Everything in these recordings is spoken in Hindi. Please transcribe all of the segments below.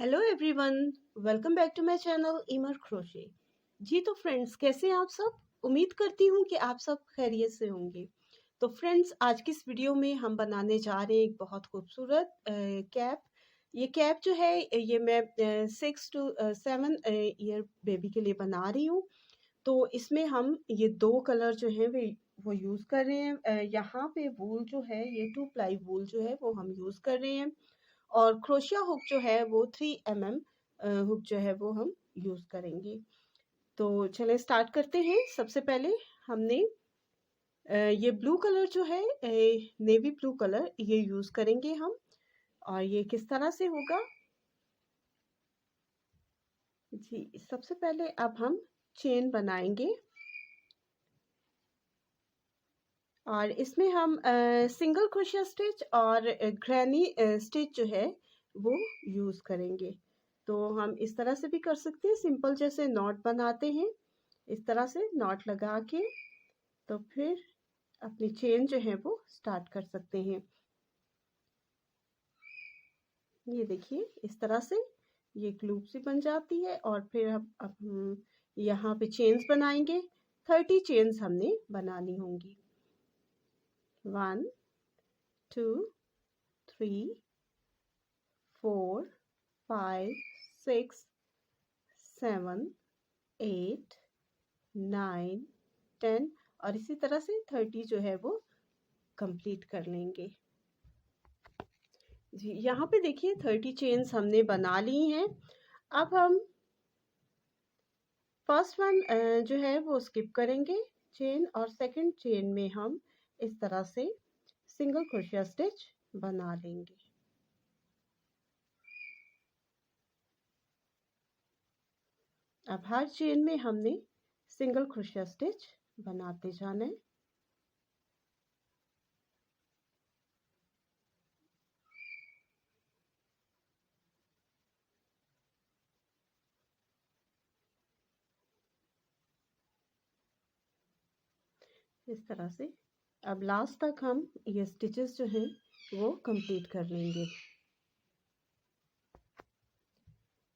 Hello everyone, welcome back to my channel इमर क्रोशे। जी तो फ्रेंड्स, कैसे हैं आप सब? उम्मीद करती हूँ कि आप सब खैरियत से होंगे। तो फ्रेंड्स, आज की इस वीडियो में हम बनाने जा रहे हैं एक बहुत खूबसूरत कैप। ये कैप जो है ये मैं 6 to 7 ईयर बेबी के लिए बना रही हूँ। तो इसमें हम ये दो कलर जो है वो यूज़ कर रहे हैं। यहाँ पे वूल जो है ये 2 प्लाई वूल जो है वो हम यूज़ कर रहे हैं। और क्रोशिया हुक जो है वो 3 mm हुक जो है वो हम यूज़ करेंगे। तो चलें स्टार्ट करते हैं। सबसे पहले हमने ये ब्लू कलर जो है, नेवी ब्लू कलर, ये यूज़ करेंगे हम। और ये किस तरह से होगा जी, सबसे पहले अब हम चेन बनाएंगे और इसमें हम सिंगल क्रोशिया स्टिच और ग्रैनी स्टिच जो है वो यूज़ करेंगे। तो हम इस तरह से भी कर सकते हैं, सिंपल जैसे नॉट बनाते हैं इस तरह से नॉट लगा के, तो फिर अपनी चेन जो है वो स्टार्ट कर सकते हैं। ये देखिए इस तरह से ये एक लूप सी बन जाती है और फिर अब हम यहाँ पे चेन्स बनाएंगे। 30 चेन्स हमने बनानी होंगी। 1 2 3 4 5 6 7 8 9 10 और इसी तरह से 30 जो है वो कंप्लीट कर लेंगे। जी, यहाँ पे देखिए 30 चेन्स हमने बना ली हैं। अब हम फर्स्ट वन जो है वो स्किप करेंगे चेन, और सेकंड चेन में हम इस तरह से सिंगल क्रोशिया स्टिच बना लेंगे। अब हर चेन में हमने सिंगल क्रोशिया स्टिच बनाते जाना है। इस तरह से अब लास्ट तक हम ये स्टिचेस जो हैं वो कंप्लीट कर लेंगे।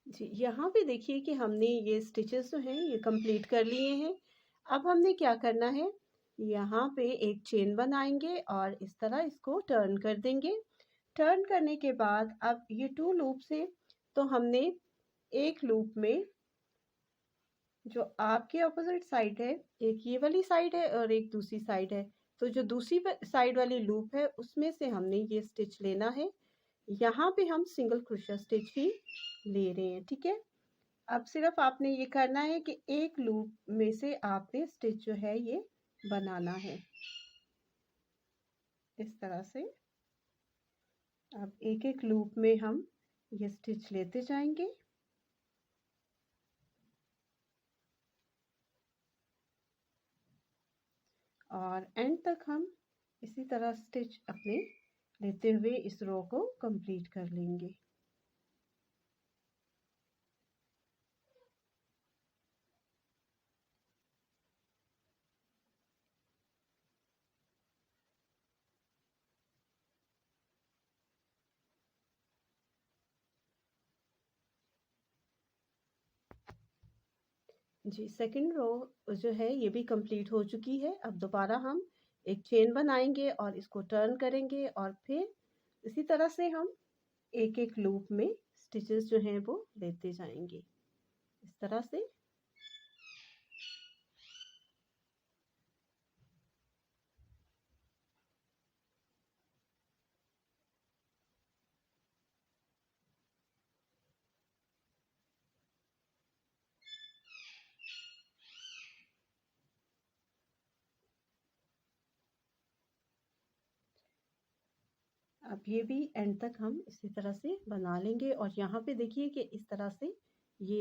जी, यहाँ पे देखिए कि हमने ये स्टिचेस जो हैं ये कंप्लीट कर लिए हैं। अब हमने क्या करना है, यहाँ पे एक चेन बनाएंगे और इस तरह इसको टर्न कर देंगे। टर्न करने के बाद अब ये 2 लूप से, तो हमने एक लूप में जो आपके ऑपोजिट साइड है, एक ये वाली साइड है और एक दूसरी साइड है, तो जो दूसरी साइड वाली लूप है उसमें से हमने ये स्टिच लेना है। यहाँ पे हम सिंगल क्रोशिया स्टिच ही ले रहे हैं, ठीक है। अब सिर्फ आपने ये करना है कि एक लूप में से आपने स्टिच जो है ये बनाना है इस तरह से। अब एक एक लूप में हम ये स्टिच लेते जाएंगे और एंड तक हम इसी तरह स्टिच अपने लेते हुए इस रो को कंप्लीट कर लेंगे। जी, सेकंड रो जो है ये भी कंप्लीट हो चुकी है। अब दोबारा हम एक चेन बनाएंगे और इसको टर्न करेंगे और फिर इसी तरह से हम एक एक लूप में स्टिचेस जो हैं वो लेते जाएंगे इस तरह से। अब ये भी एंड तक हम इसी तरह से बना लेंगे और यहाँ पे देखिए कि इस तरह से ये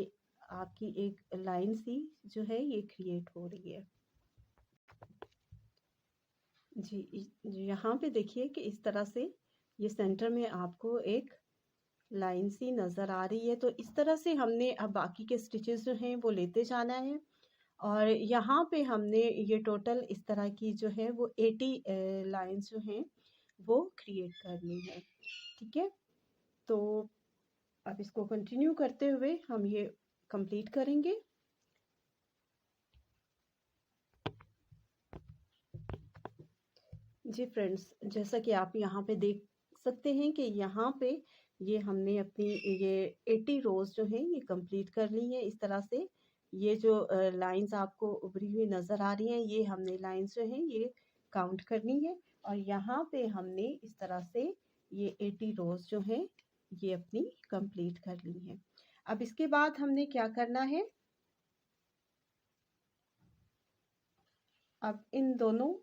आपकी एक लाइन सी जो है ये क्रिएट हो रही है। जी, यहाँ पे देखिए कि इस तरह से ये सेंटर में आपको एक लाइन सी नज़र आ रही है। तो इस तरह से हमने अब बाकी के स्टिचेस जो हैं वो लेते जाना है और यहाँ पे हमने ये टोटल इस तरह की जो है वो 80 लाइंस जो हैं वो क्रिएट करनी है, ठीक है। तो अब इसको कंटिन्यू करते हुए हम ये कंप्लीट करेंगे। जी फ्रेंड्स, जैसा कि आप यहाँ पे देख सकते हैं कि यहाँ पे ये हमने अपनी ये 80 रोज़ जो हैं ये कंप्लीट कर ली हैं। इस तरह से ये जो लाइंस आपको उभरी हुई नज़र आ रही हैं, ये हमने लाइंस जो हैं ये काउंट करनी है और यहाँ पे हमने इस तरह से ये 80 रोज़ जो हैं ये अपनी कंप्लीट कर ली हैं। अब इसके बाद हमने क्या करना है, अब इन दोनों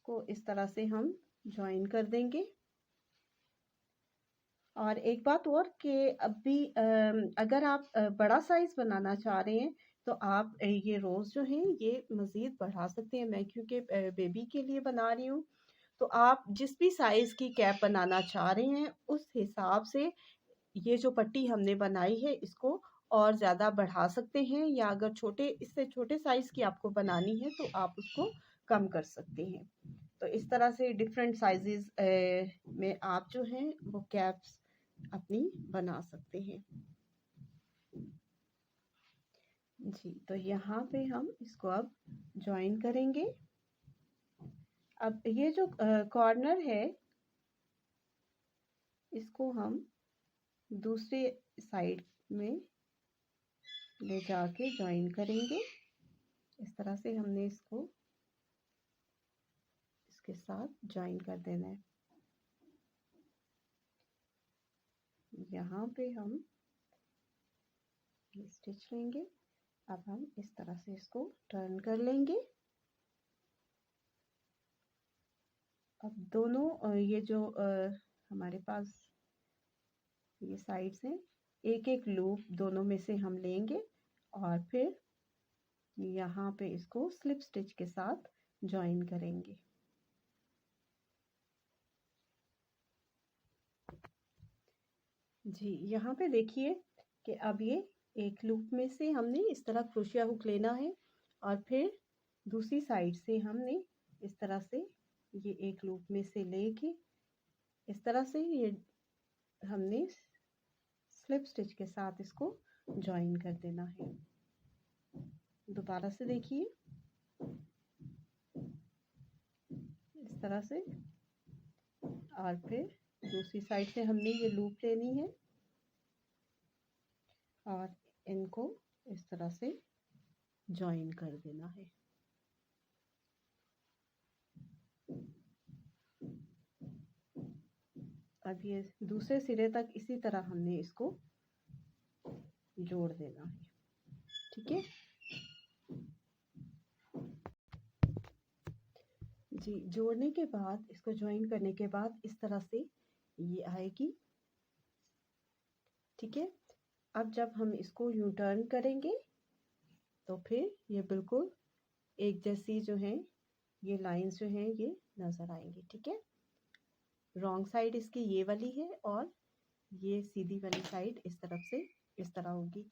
को इस तरह से हम ज्वाइन कर देंगे। और एक बात और कि अभी अगर आप बड़ा साइज बनाना चाह रहे हैं तो आप ये रोज़ जो हैं ये मज़ीद बढ़ा सकते हैं। मैं क्योंकि बेबी के लिए बना रही हूँ, तो आप जिस भी साइज़ की कैप बनाना चाह रहे हैं उस हिसाब से ये जो पट्टी हमने बनाई है इसको और ज़्यादा बढ़ा सकते हैं, या अगर छोटे इससे छोटे साइज़ की आपको बनानी है तो आप उसको कम कर सकते हैं। तो इस तरह से डिफरेंट साइजेस में आप जो हैं वो कैप्स अपनी बना सकते हैं। जी, तो यहाँ पे हम इसको अब ज्वाइन करेंगे। अब ये जो कॉर्नर है इसको हम दूसरे साइड में ले जाके ज्वाइन करेंगे। इस तरह से हमने इसको इसके साथ ज्वाइन कर देना है। यहाँ पे हम ये स्टिच लेंगे। अब हम इस तरह से इसको टर्न कर लेंगे। अब दोनों ये जो हमारे पास ये साइड्स हैं, एक एक लूप दोनों में से हम लेंगे और फिर यहाँ पे इसको स्लिप स्टिच के साथ ज्वाइन करेंगे। जी, यहाँ पे देखिए कि अब ये एक लूप में से हमने इस तरह क्रोशिया हुक लेना है और फिर दूसरी साइड से हमने इस तरह से ये एक लूप में से लेके इस तरह से ये हमने स्लिप स्टिच के साथ इसको ज्वाइन कर देना है। दोबारा से देखिए इस तरह से, और फिर दूसरी साइड से हमने ये लूप लेनी है और इनको इस तरह से ज्वाइन कर देना है। अब ये दूसरे सिरे तक इसी तरह हमने इसको जोड़ देना है। ठीक है जी, जोड़ने के बाद इसको ज्वाइन करने के बाद इस तरह से ये आएगी। ठीक है, अब जब हम इसको यूं टर्न करेंगे तो फिर ये बिल्कुल एक जैसी जो है ये लाइंस जो हैं ये नज़र आएंगी। ठीक है, रॉन्ग साइड इसकी ये वाली है और ये सीधी वाली साइड इस तरफ से इस तरह होगी।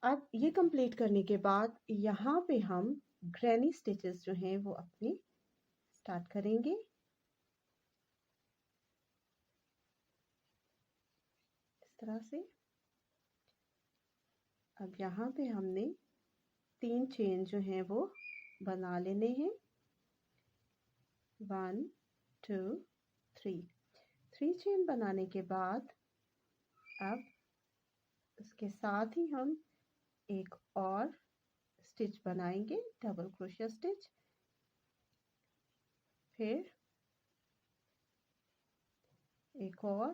अब ये कंप्लीट करने के बाद यहाँ पे हम ग्रैनी स्टिचेस जो हैं वो अपने स्टार्ट करेंगे। इस तरह से अब यहाँ पे हमने 3 चेन जो हैं वो बना लेने हैं। 1 2 3 3 चेन बनाने के बाद अब इसके साथ ही हम एक और स्टिच बनाएंगे, डबल क्रोशिया स्टिच। फिर एक और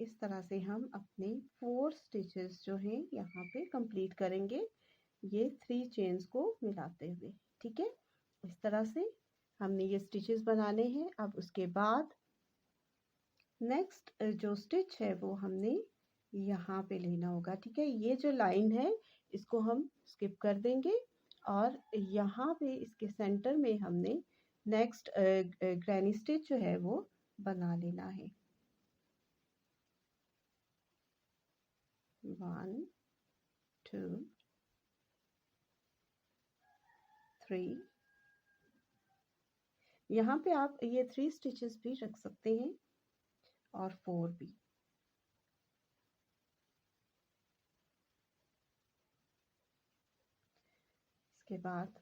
इस तरह से हम अपने 4 स्टिचेस जो हैं यहाँ पे कंप्लीट करेंगे, ये 3 चेन्स को मिलाते हुए। ठीक है, इस तरह से हमने ये स्टिचेस बनाने हैं। अब उसके बाद नेक्स्ट जो स्टिच है वो हमने यहाँ पे लेना होगा। ठीक है, ये जो लाइन है इसको हम स्किप कर देंगे और यहाँ पे इसके सेंटर में हमने नेक्स्ट ग्रैनी स्टिच जो है वो बना लेना है। 1 2 3, यहाँ पे आप ये 3 स्टिचेस भी रख सकते हैं और 4 भी। इसके बाद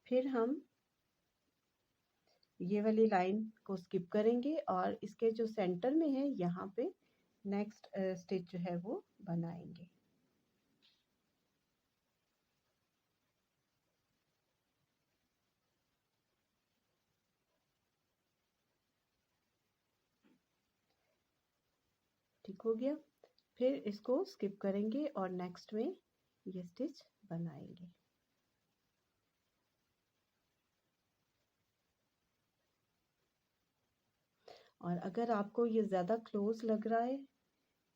फिर हम ये वाली लाइन को स्किप करेंगे और इसके जो सेंटर में है यहाँ पे नेक्स्ट स्टिच जो है वो बनाएंगे। ठीक हो गया। फिर इसको स्किप करेंगे और नेक्स्ट में ये स्टिच बनाएंगे। और अगर आपको ये ज़्यादा क्लोज लग रहा है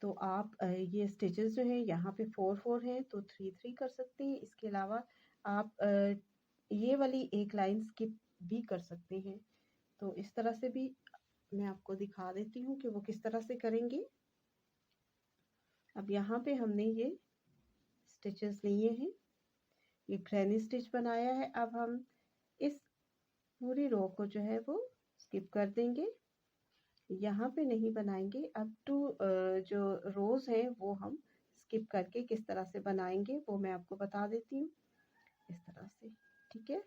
तो आप ये स्टिचेस जो है यहाँ पे 4-4 हैं तो 3-3 कर सकते हैं। इसके अलावा आप ये वाली एक लाइन स्किप भी कर सकते हैं। तो इस तरह से भी मैं आपको दिखा देती हूँ कि वो किस तरह से करेंगे। अब यहाँ पे हमने ये स्टिचेस लिए हैं, ये ग्रैनी स्टिच बनाया है। अब हम इस पूरी रो को जो है वो स्किप कर देंगे, यहाँ पे नहीं बनाएंगे। अब जो रोज हैं वो हम स्किप करके किस तरह से बनाएंगे वो मैं आपको बता देती हूँ, इस तरह से। ठीक है,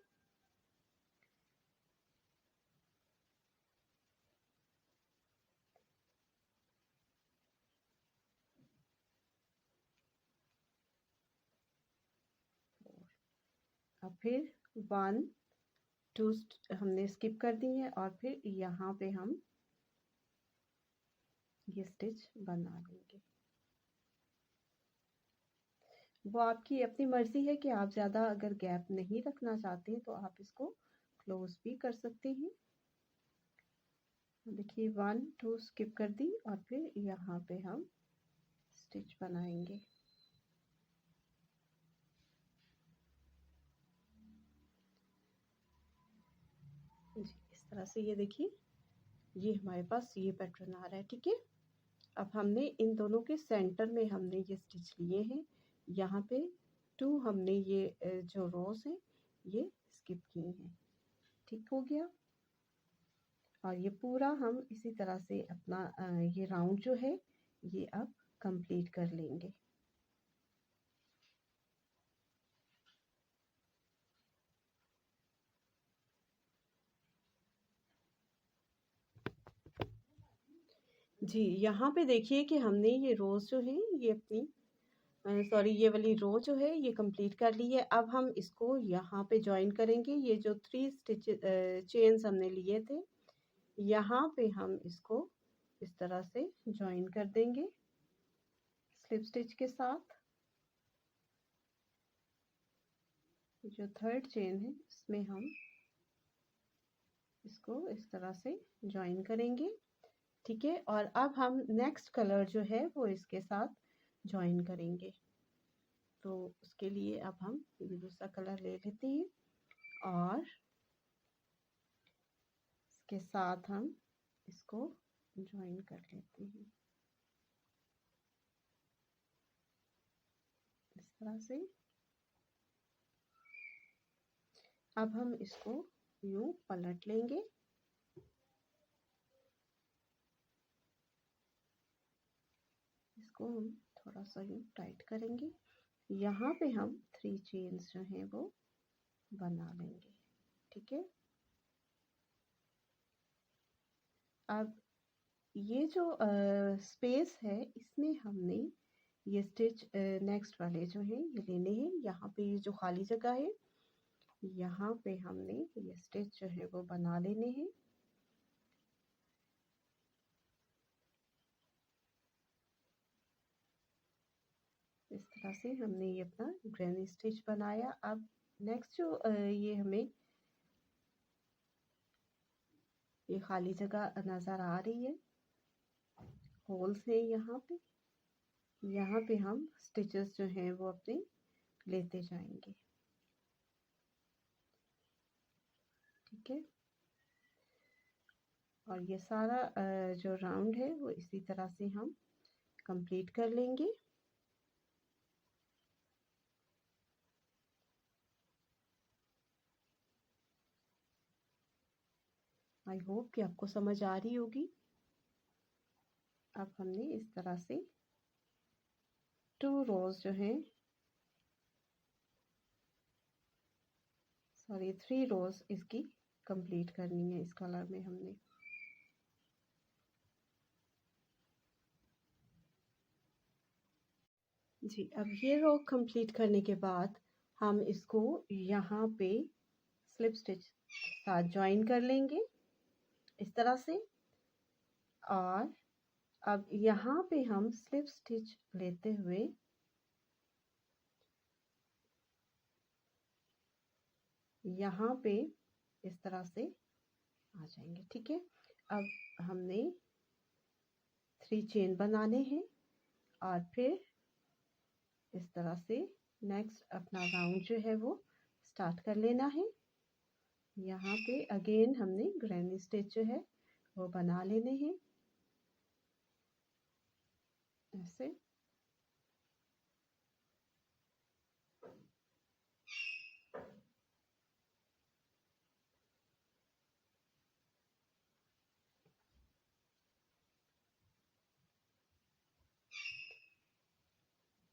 अब फिर 1-2 हमने स्किप कर दी है और फिर यहाँ पे हम ये स्टिच बना लेंगे। वो आपकी अपनी मर्जी है कि आप ज़्यादा अगर गैप नहीं रखना चाहते हैं तो आप इसको क्लोज भी कर सकते हैं। देखिए 1-2 स्किप कर दी और फिर यहाँ पे हम स्टिच बनाएंगे। जी, इस तरह से ये देखिए, ये हमारे पास ये पैटर्न आ रहा है। ठीक है, अब हमने इन दोनों के सेंटर में हमने ये स्टिच लिए हैं। यहाँ पे 2 हमने ये जो रोज हैं ये स्किप किए हैं। ठीक हो गया। और ये पूरा हम इसी तरह से अपना ये राउंड जो है ये अब कंप्लीट कर लेंगे। जी, यहाँ पे देखिए कि हमने ये रोज जो है ये अपनी सॉरी ये वाली रो जो है ये कंप्लीट कर ली है। अब हम इसको यहाँ पे ज्वाइन करेंगे। ये जो 3 स्टिच चेन्स हमने लिए थे यहाँ पे हम इसको इस तरह से ज्वाइन कर देंगे स्लिप स्टिच के साथ। जो 3rd चेन है इसमें हम इसको इस तरह से ज्वाइन करेंगे। ठीक है, और अब हम नेक्स्ट कलर जो है वो इसके साथ ज्वाइन करेंगे। तो उसके लिए अब हम ये दूसरा कलर ले लेते हैं और इसके साथ हम इसको ज्वाइन कर लेते हैं इस तरह से। अब हम इसको यूं पलट लेंगे। इसको हम थोड़ा सा यूं टाइट करेंगे। यहाँ पे हम 3 चेन्स जो हैं वो बना लेंगे। ठीक है, अब ये जो स्पेस है इसमें हमने ये स्टिच नेक्स्ट वाले जो हैं ये लेने हैं। यहाँ पे ये जो खाली जगह है यहाँ पे हमने ये स्टिच जो है वो बना लेने हैं। इस तरह से हमने ये अपना ग्रैनी स्टिच बनाया। अब नेक्स्ट जो ये हमें ये खाली जगह नज़र आ रही है, होल्स है यहाँ पे हम स्टिचेस जो हैं वो अपने लेते जाएंगे। ठीक है, और ये सारा जो राउंड है वो इसी तरह से हम कंप्लीट कर लेंगे। आई होप कि आपको समझ आ रही होगी। अब हमने इस तरह से 2 रोज जो हैं सॉरी 3 रोज इसकी कंप्लीट करनी है इस कलर में हमने। जी, अब ये रो कंप्लीट करने के बाद हम इसको यहाँ पे स्लिप स्टिच साथ ज्वाइन कर लेंगे इस तरह से। और अब यहाँ पे हम स्लिप स्टिच लेते हुए यहाँ पे इस तरह से आ जाएंगे। ठीक है, अब हमने 3 चेन बनाने हैं और फिर इस तरह से नेक्स्ट अपना राउंड जो है वो स्टार्ट कर लेना है। यहाँ पे अगेन हमने ग्रैनी स्टिच जो है वो बना लेने हैं ऐसे।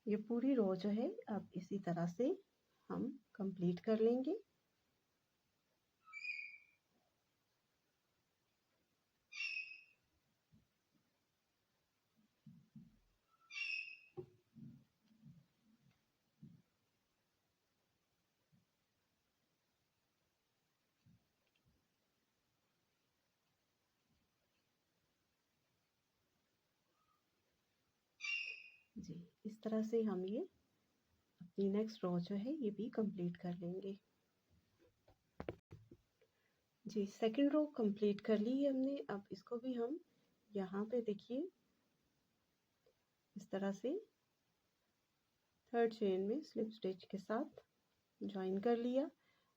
ये पूरी रो जो है अब इसी तरह से हम कंप्लीट कर लेंगे। जी, इस तरह से हम ये अपनी नेक्स्ट रो जो है ये भी कंप्लीट कर लेंगे। जी, सेकंड रो कंप्लीट कर ली है हमने। अब इसको भी हम यहाँ पे देखिए इस तरह से थर्ड चेन में स्लिप स्टिच के साथ ज्वाइन कर लिया।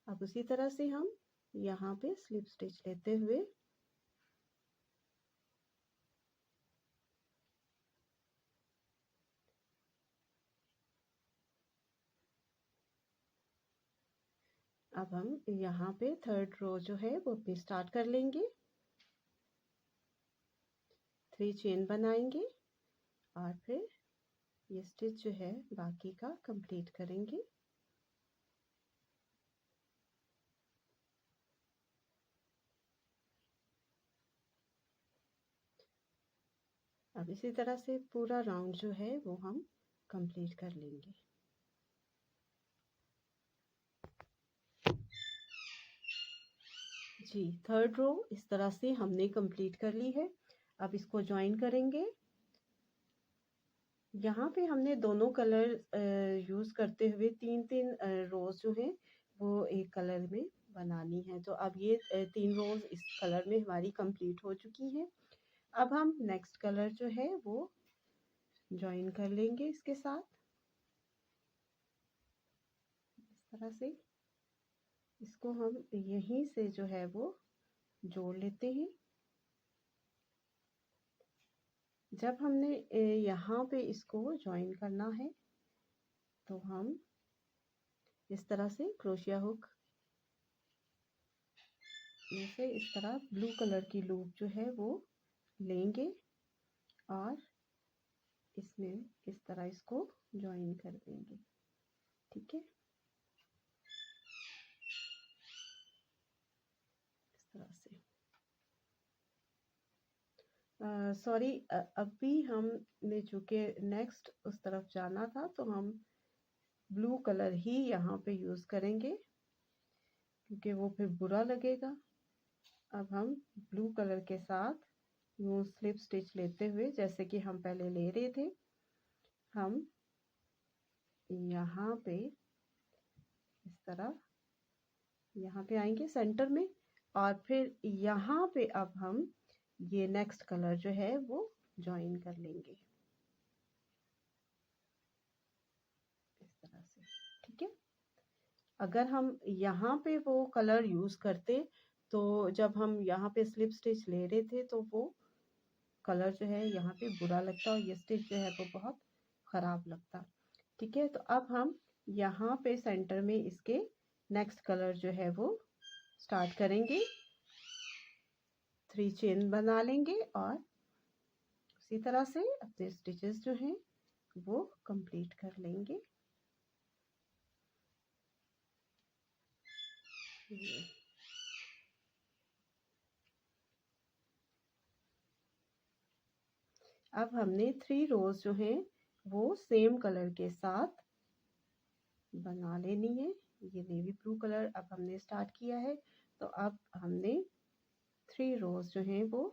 अब उसी तरह से हम यहाँ पे स्लिप स्टिच लेते हुए अब हम यहाँ पे थर्ड रो जो है वो अपनी स्टार्ट कर लेंगे। 3 चेन बनाएंगे और फिर ये स्टिच जो है बाकी का कंप्लीट करेंगे। अब इसी तरह से पूरा राउंड जो है वो हम कंप्लीट कर लेंगे। जी, थर्ड रो इस तरह से हमने कंप्लीट कर ली है। अब इसको ज्वाइन करेंगे। यहाँ पे हमने दोनों कलर यूज करते हुए 3-3 रोज जो है वो एक कलर में बनानी है। तो अब ये 3 रोज इस कलर में हमारी कंप्लीट हो चुकी हैं। अब हम नेक्स्ट कलर जो है वो ज्वाइन कर लेंगे इसके साथ इस तरह से। इसको हम यहीं से जो है वो जोड़ लेते हैं। जब हमने यहाँ पे इसको ज्वाइन करना है तो हम इस तरह से क्रोशिया हुक में से इस तरह ब्लू कलर की लूप जो है वो लेंगे और इसमें इस तरह इसको ज्वाइन कर देंगे। ठीक है, इस तरह से। सॉरी, अभी हमने चूंकि नेक्स्ट उस तरफ जाना था तो हम ब्लू कलर ही यहाँ पे यूज करेंगे क्योंकि वो फिर बुरा लगेगा। अब हम ब्लू कलर के साथ यूं स्लिप स्टिच लेते हुए जैसे कि हम पहले ले रहे थे, हम यहाँ पे इस तरह यहाँ पे आएंगे सेंटर में और फिर यहाँ पे अब हम ये नेक्स्ट कलर जो है वो ज्वाइन कर लेंगे इस तरह से। ठीक है, अगर हम यहाँ पे वो कलर यूज करते तो जब हम यहाँ पे स्लिप स्टिच ले रहे थे तो वो कलर जो है यहाँ पे बुरा लगता और ये स्टिच जो है वो बहुत खराब लगता। ठीक है, तो अब हम यहाँ पे सेंटर में इसके नेक्स्ट कलर जो है वो स्टार्ट करेंगे। 3 चेन बना लेंगे और उसी तरह से अपने स्टिचेस जो हैं वो कंप्लीट कर लेंगे। ये अब हमने 3 रोज जो हैं वो सेम कलर के साथ बना लेनी है। ये नेवी ब्लू कलर अब हमने स्टार्ट किया है, तो अब हमने 3 रोज जो हैं वो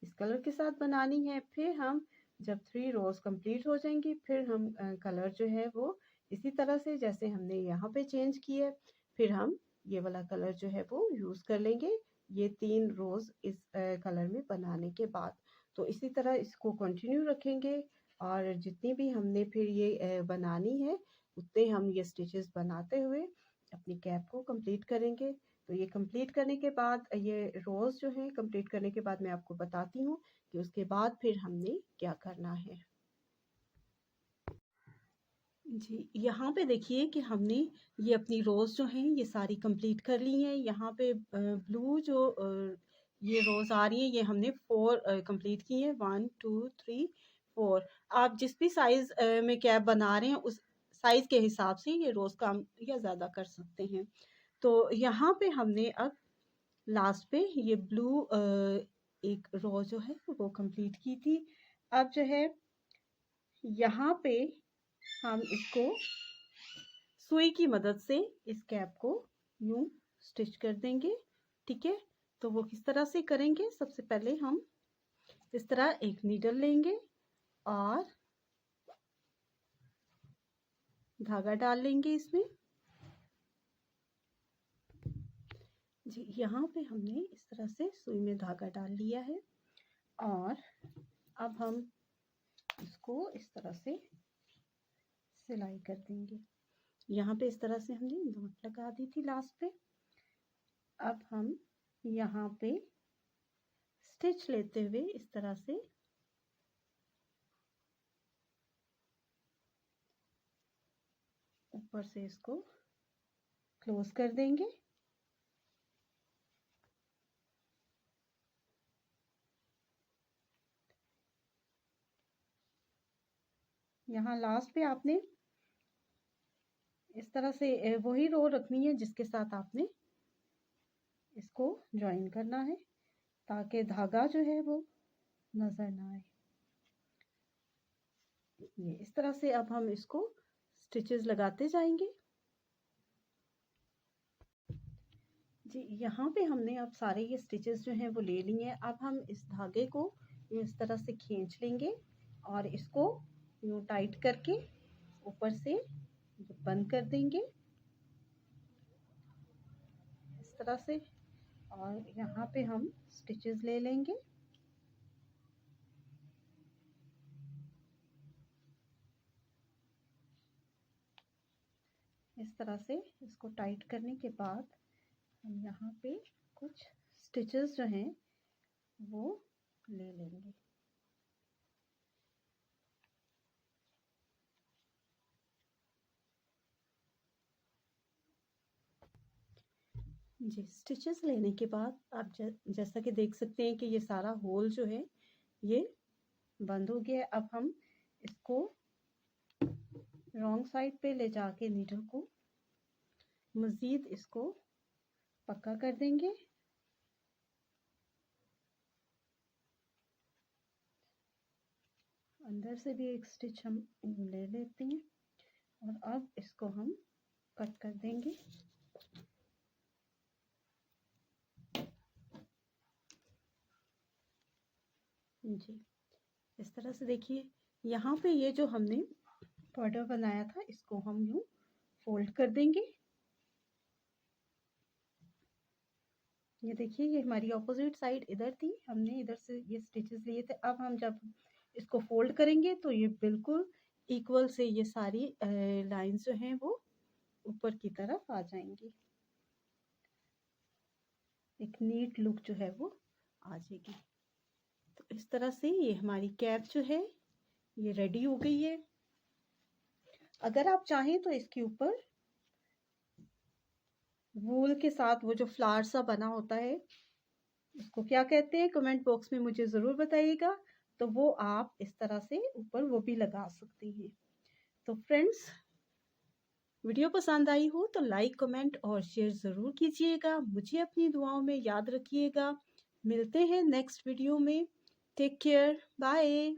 इस कलर के साथ बनानी है। फिर हम जब 3 रोज कंप्लीट हो जाएंगी, फिर हम कलर जो है वो इसी तरह से जैसे हमने यहाँ पे चेंज किया है, फिर हम ये वाला कलर जो है वो यूज़ कर लेंगे ये 3 रोज इस कलर में बनाने के बाद। तो इसी तरह इसको कंटिन्यू रखेंगे और जितनी भी हमने फिर ये बनानी है उतने हम ये स्टिचेस बनाते हुए अपनी कैप को कंप्लीट करेंगे। तो ये कंप्लीट करने के बाद ये रोज़ जो है कंप्लीट करने के बाद मैं आपको बताती हूँ कि उसके बाद फिर हमने क्या करना है। जी, यहाँ पे देखिए कि हमने ये अपनी रोज़ जो हैं ये सारी कंप्लीट कर ली हैं। यहाँ पे ब्लू जो ये रोज़ आ रही है ये हमने 4 कंप्लीट की हैं, 1 2 3 4। आप जिस भी साइज़ में कैप बना रहे हैं उस साइज़ के हिसाब से ये रोज़ कम या ज़्यादा कर सकते हैं। तो यहाँ पे हमने अब लास्ट पे ये ब्लू एक रो जो है वो कंप्लीट की थी। अब जो है यहाँ पे हम इसको सुई की मदद से इस कैप को यूं स्टिच कर देंगे। ठीक है, तो वो किस तरह से करेंगे, सबसे पहले हम इस तरह एक नीडल लेंगे और धागा डाल लेंगे इसमें। जी, यहाँ पे हमने इस तरह से सुई में धागा डाल लिया है और अब हम इसको इस तरह से सिलाई कर देंगे। यहाँ पे इस तरह से हमने नॉट लगा दी थी लास्ट पे। अब हम यहाँ पे स्टिच लेते हुए इस तरह से ऊपर से इसको क्लोज कर देंगे। यहाँ लास्ट पे आपने इस तरह से वही रो रखनी है जिसके साथ आपने इसको ज्वाइन करना है ताकि धागा जो है वो नजर ना आए। ये इस तरह से अब हम इसको स्टिचेस लगाते जाएंगे। जी, यहाँ पे हमने अब सारे ये स्टिचेस जो हैं वो ले लिए हैं। अब हम इस धागे को इस तरह से खींच लेंगे और इसको यूँ टाइट करके ऊपर से बंद कर देंगे इस तरह से। और यहाँ पे हम स्टिचेस ले लेंगे। इस तरह से इसको टाइट करने के बाद हम यहाँ पे कुछ स्टिचेस जो हैं वो ले लेंगे। जी, स्टिचेस लेने के बाद आप जैसा कि देख सकते हैं कि ये सारा होल जो है ये बंद हो गया है। अब हम इसको रॉन्ग साइड पे ले जाके नीडल को मज़ीद इसको पक्का कर देंगे। अंदर से भी एक स्टिच हम ले लेते हैं और अब इसको हम कट कर देंगे। जी, इस तरह से देखिए यहाँ पे ये जो हमने बॉर्डर बनाया था इसको हम यूँ फोल्ड कर देंगे। ये देखिए ये हमारी ऑपोजिट साइड इधर थी, हमने इधर से ये स्टिचेस लिए थे। अब हम जब इसको फोल्ड करेंगे तो ये बिल्कुल इक्वल से ये सारी लाइंस जो हैं वो ऊपर की तरफ आ जाएंगी। एक नीट लुक जो है वो आ जाएगी। तो इस तरह से ये हमारी कैप जो है ये रेडी हो गई है। अगर आप चाहें तो इसके ऊपर वूल के साथ वो जो फ्लावर सा बना होता है उसको क्या कहते हैं कमेंट बॉक्स में मुझे ज़रूर बताइएगा। तो वो आप इस तरह से ऊपर वो भी लगा सकते हैं। तो फ्रेंड्स वीडियो पसंद आई हो तो लाइक, कमेंट और शेयर ज़रूर कीजिएगा। मुझे अपनी दुआओं में याद रखिएगा। मिलते हैं नेक्स्ट वीडियो में। Take care, bye.